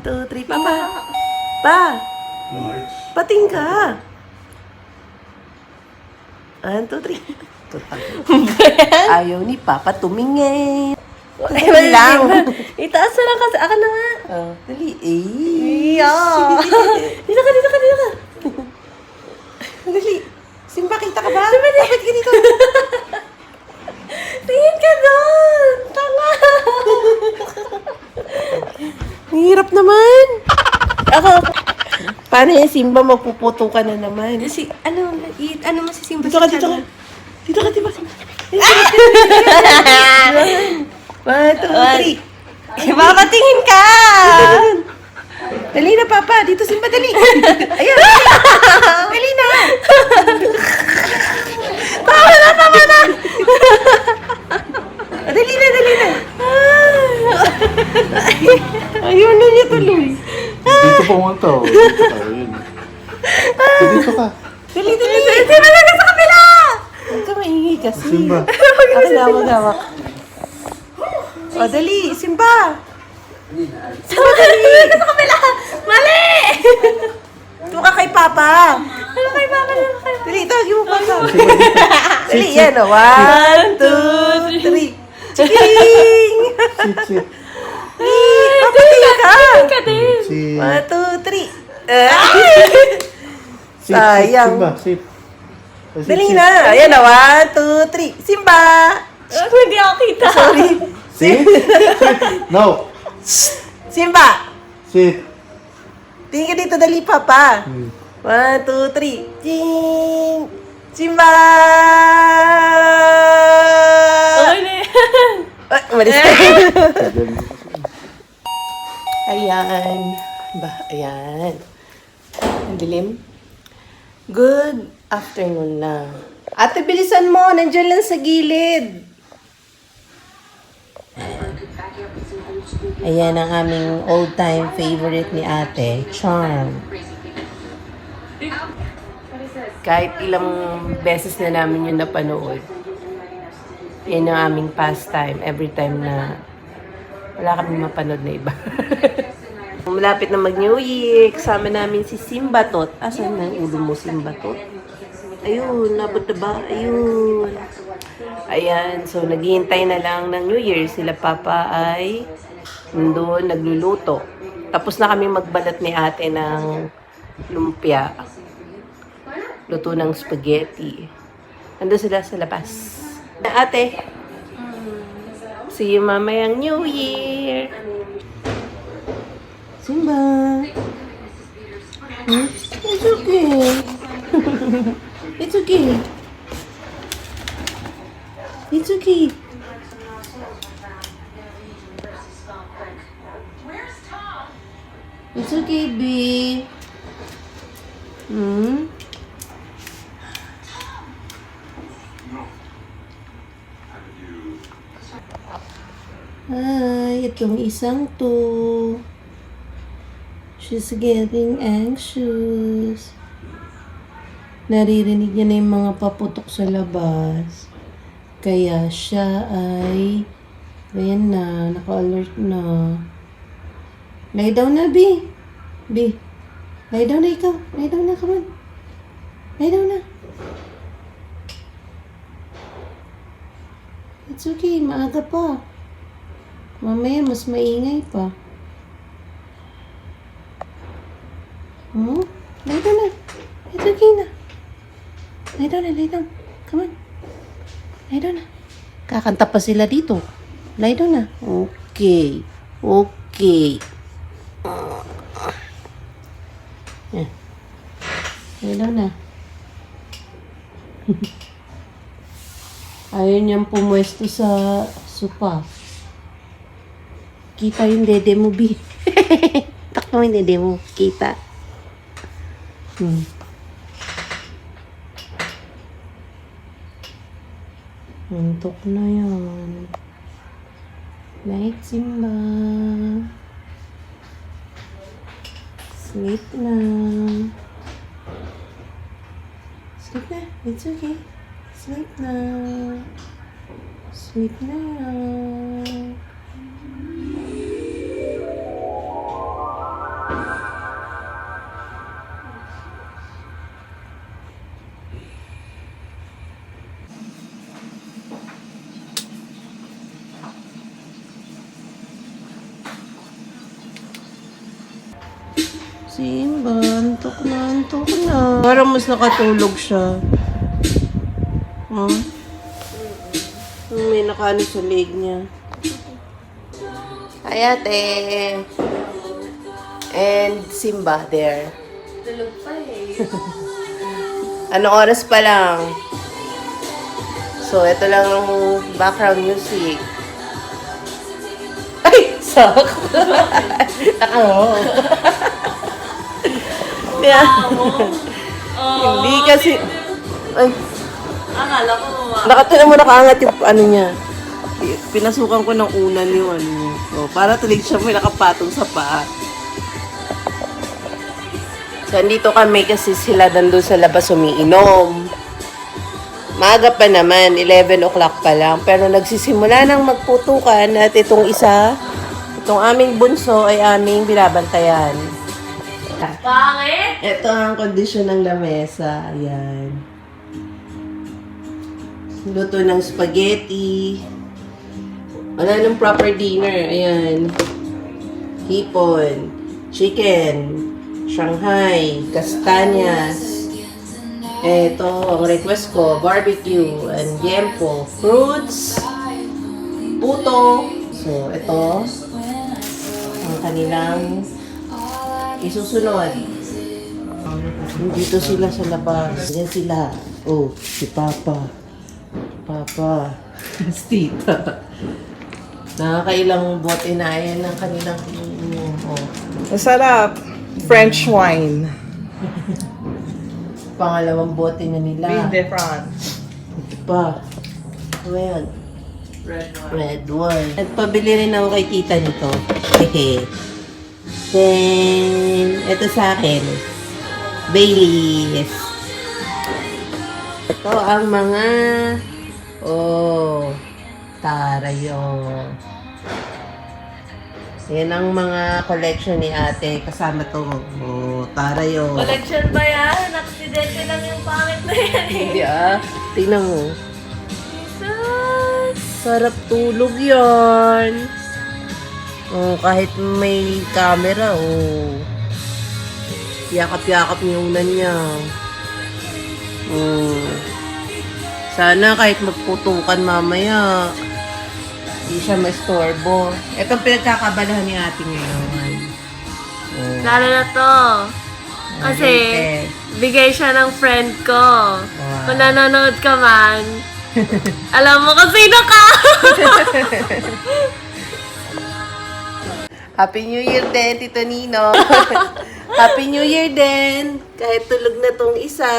2, 3. Papa. Pa. Pating ka. 1, 2, 3. Ayaw ni Papa tumingin. Dali lang. Itaas na lang kasi. Akan na nga. Dali. Eh. Iya. Dito ka. Dali. Simba, kita ka ba? Dapat ka dito. Tingin ka doon. Tanga. Hirap naman. Ako. Paano yung Simba magpuputo ka na naman? Ano mo si Simba Dito ka. channel? Dito ka. 1, 2, 3. Papatingin ka. Dali na, Papa. Dito, Simba, dali. Ayun. Dali na. Tama na. Dali na. Ayun na niya tuloy. Dito pumunta. Dito ka. Dali. Simba lang sa kabila. Huwag ka maingay kasi. Simba. Ako na magawak. O, dali. Simba. Simba sa kabila. Mali. Ito ka kay Papa. Ano kay Papa? Dali, tawagin mo Papa. Dali, yan o. 1, 2, 3. Ching! Sit. Papatingin ka. Ka din. 1, 2, 3. Sit. Sayang. Simba, sit. Dali na. Ayan na. 1, 2, 3. Simba! Hindi ako kita. Sorry. Sit. No. Simba! Sit. Tingin ka dito. Dali, Papa. 1, 2, 3. Ching! Simba! Okay na yan. Ay, umalis ka. Ayan. Ayan. Ang dilim. Good afternoon na. Ate, bilisan mo. Nandiyan lang sa gilid. Ayan ang aming old-time favorite ni ate, Charm. Kahit ilang beses na namin yun napanood. Yan ang aming pastime every time na wala kami mapanood na iba. Malapit na mag-New Year, kasama namin si Simbatot. Asan na yung ulo mo, Simbatot? Ayun, nabot na ba? Ayun. Ayan, so naghihintay na lang ng New Year. Sila Papa ay nandun, nagluluto. Tapos na kami magbalat ni ate ng lumpia. Luto ng spaghetti. Nandun sila sa labas. Ate, see you mamayang New Year. Simba. It's okay. It's okay. It's okay. It's okay, B. Ay, itong isang to. She's getting anxious. Naririnig niya na yung mga paputok sa labas. Kaya siya ay, ayan na, naka-alert na. Lay down na, B. B. Lay down na ikaw. Lay down na, come on. Lay down na. It's okay, maaga pa. Mamaya, mas maingay pa. Lay down na. It's okay na. Lay down na, lay down. Come on. Lay down na. Kakanta pa sila dito. Lay down na. Okay. Okay. Yan. Lay down na. Ayaw niyang pumwesto sa sopa. Kita yung dede mo, B. Takbo yung dede mo. Kita. Antok na yan. Night, Simba. Sleep na. Sleep na. It's okay. Sleep na. Sleep na. Simba, antok na, antok na. Parang mas nakatulog siya. May nakaano sa leg niya. Hi, ate. And Simba, there. Tulog pa eh. Anong oras pa lang? So, ito lang ang background music. Ay! Sok! Ako. Yeah. Hindi kasi... Ay, Akala ko nakatinan mo nakaangat yung ano niya. Pinasukan ko ng unan yung ano niya. Oh, para tulig siya may nakapatong sa paa. So, andito kami kasi sila nandun sa labas umiinom. Maaga pa naman, 11 o'clock pa lang. Pero nagsisimula ng magputukan at itong isa, itong aming bunso ay aming binabantayan. Pangit? Ito ang kondisyon ng lamesa. Ayan. Luto ng spaghetti. Wala nang proper dinner. Ayan. Hipon. Chicken. Shanghai. Kastanyas. Ito, ang request ko, barbecue and yempo. Fruits. Puto. So, ito. Ang kanilang isusunod. Dito sila sa labas. Yan sila. Oh, si Papa. Papa. Si Tita. Nakakailang bote na yan ng kanilang oh. Masarap. French wine. Pangalawang bote na nila. Being different. Ito pa. Ano yan? Red wine. At pabili rin ako kay tita nito. Hehe. Then, ito sa akin. Baileys. Ito ang mga... Oh, tarayo. Yan ang mga collection ni ate. Kasama to. Oh, tarayo. Collection ba yan? Aksidente lang yung pangit na yan eh. Hindi ah. Tingnan mo. Jesus! Sarap tulog yan. Oh, kahit may camera, oh. Yakap-yakap yung unan niya. Sana kahit magputukan mamaya, hindi siya mastorbo. Ito ang pinagkakabalahan ni ate ngayon. Oh. Lalo na to. Kasi, bigay siya ng friend ko. Kung nanonood ka man, alam mo kung sino ka! Happy New Year din, Tito Nino. Happy New Year din. Kahit tulog na tong isa.